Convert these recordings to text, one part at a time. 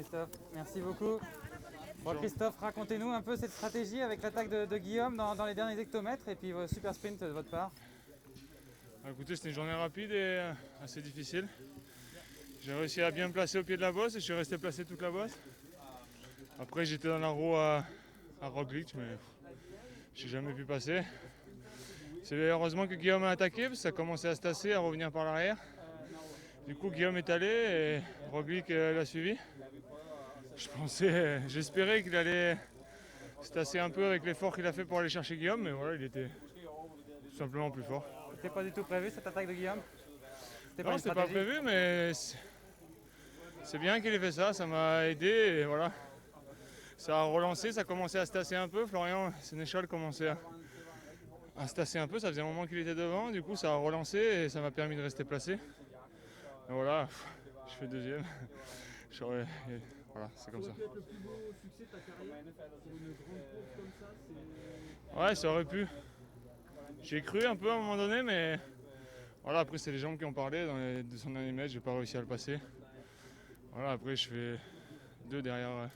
Christophe. Merci beaucoup. Bon, Christophe, racontez-nous un peu cette stratégie avec l'attaque de Guillaume dans les derniers hectomètres et puis super sprint de votre part. Écoutez, c'était une journée rapide et assez difficile. J'ai réussi à bien me placer au pied de la bosse et je suis resté placé toute la bosse. Après, j'étais dans la roue à Roglic, mais j'ai jamais pu passer. C'est heureusement que Guillaume a attaqué parce que ça commençait à se tasser, à revenir par l'arrière. Du coup, Guillaume est allé et Roglic l'a suivi. J'espérais qu'il allait se tasser un peu avec l'effort qu'il a fait pour aller chercher Guillaume, mais voilà, il était tout simplement plus fort. C'était pas du tout prévu cette attaque de Guillaume? Non, c'était pas prévu, mais c'est bien qu'il ait fait ça, ça m'a aidé et voilà. Ça a relancé, ça commençait à se tasser un peu. Florian Sénéchal commençait à se tasser un peu, ça faisait un moment qu'il était devant, du coup ça a relancé et ça m'a permis de rester placé. Et voilà, je fais deuxième. Voilà, c'est comme ça. Ça aurait pu être le plus beau succès de ta carrière pour une grande course comme ça, c'est... Ouais, ça aurait pu. J'ai cru un peu à un moment donné, mais voilà, après c'est les gens qui ont parlé de son dernier mètre, j'ai pas réussi à le passer. Voilà, après je fais 2 derrière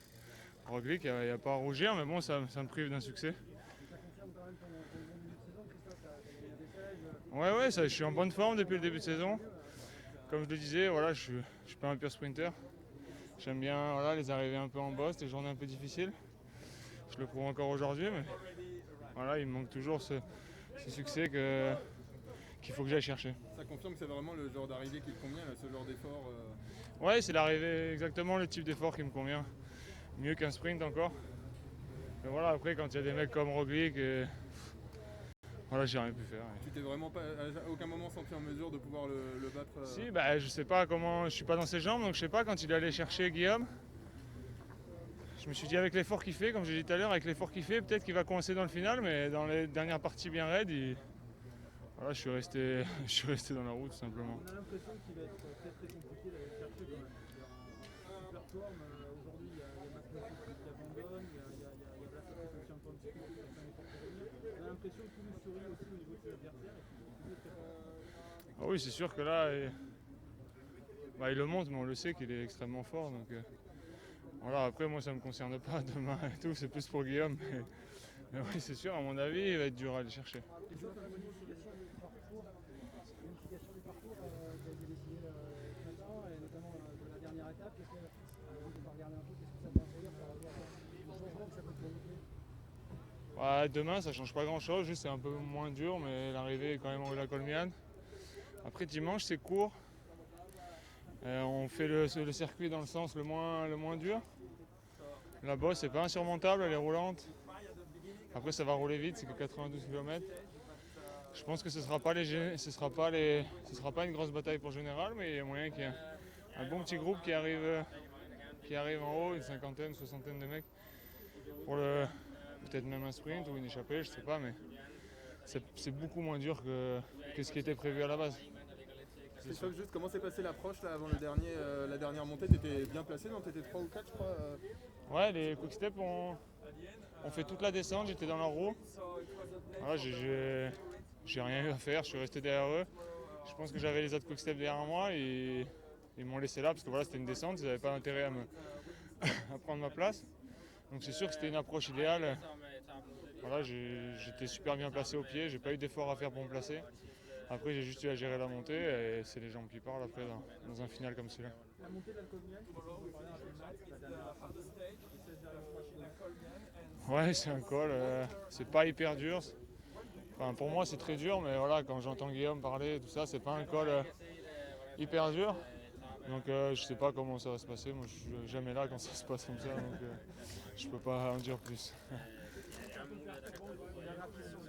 Roglic, il n'y a pas à rougir, mais bon, ça me prive d'un succès. Ça confirme quand même ton bon début de saison, Christophe, t'as fait un dépêche. Ouais, je suis en bonne forme depuis le début de saison. Comme je le disais, voilà, je suis pas un pur sprinter. J'aime bien voilà, les arrivées un peu en bosse, les journées un peu difficiles. Je le prouve encore aujourd'hui, mais voilà, il me manque toujours ce succès qu'il faut que j'aille chercher. Ça confirme que c'est vraiment le genre d'arrivée qui te convient, là, ce genre d'effort Ouais, c'est l'arrivée exactement le type d'effort qui me convient. Mieux qu'un sprint encore. Mais voilà, après quand il y a des mecs comme Roglic, voilà, j'ai rien pu faire. Tu t'es vraiment pas à aucun moment senti en mesure de pouvoir le battre Si, bah je sais pas comment, je suis pas dans ses jambes, donc je sais pas quand il est allé chercher Guillaume. Je me suis dit avec l'effort qu'il fait, comme j'ai dit tout à l'heure, avec l'effort qu'il fait, peut-être qu'il va coincer dans le final, mais dans les dernières parties bien raides, voilà, je suis resté dans la route tout simplement. On a l'impression qu'il va être très compliqué d'aller le chercher quand même. Il est en super forme, aujourd'hui il y a Masnefo qui abandonne, il y a Vlasic qui est aussi un peu en difficulté, qui a fait un effort pour revenir. On a l'impression que Toulouse sourit aussi au niveau de ses adversaires et qu'il est très fort. Ah oui, c'est sûr que là, il le montre, mais on le sait qu'il est extrêmement fort. Donc, voilà, après, moi, ça ne me concerne pas demain et tout, c'est plus pour Guillaume. Mais oui, c'est sûr, à mon avis, il va être dur à aller chercher. Et sur la modification du parcours, vous aviez décidé ce matin, et notamment de la dernière étape, est-ce que vous pouvez regarder un peu, qu'est-ce que ça peut introduire par rapport au changement que ça peut provoquer? Ouais, demain, ça change pas grand-chose, juste c'est un peu moins dur, mais l'arrivée est quand même au lac Olmiane. Après, dimanche, c'est court. On fait le circuit dans le sens le moins dur. La bosse c'est pas insurmontable, elle est roulante. Après ça va rouler vite, c'est que 92 km. Je pense que ce sera pas une grosse bataille pour Général, mais il y a moyen qu'il y ait un bon petit groupe qui arrive en haut, une cinquantaine, soixantaine de mecs, pour peut-être même un sprint ou une échappée, je sais pas, mais c'est beaucoup moins dur que ce qui était prévu à la base. Christophe, juste comment s'est passée l'approche là avant la dernière montée? T'étais bien placé, non? T'étais 3 ou 4 je crois Ouais, les quick-step ont fait toute la descente, j'étais dans leur roue. Voilà, j'ai rien eu à faire, je suis resté derrière eux. Je pense que j'avais les autres quick-step derrière moi et ils m'ont laissé là parce que voilà, c'était une descente, ils n'avaient pas intérêt à prendre ma place. Donc c'est sûr que c'était une approche idéale. Voilà, j'étais super bien placé au pied, j'ai pas eu d'effort à faire pour me placer. Après, j'ai juste eu à gérer la montée et c'est les jambes qui parlent après dans un final comme celui-là. La montée de l'Alcomian, qui était positionné chez le match, la dernière partie, et 16 dernières fois chez nous. Ouais, c'est un col, c'est pas hyper dur. Enfin, pour moi, c'est très dur, mais voilà, quand j'entends Guillaume parler, tout ça, c'est pas un col hyper dur. Donc, je sais pas comment ça va se passer. Moi, je suis jamais là quand ça se passe comme ça, donc je peux pas en dire plus. Dernière question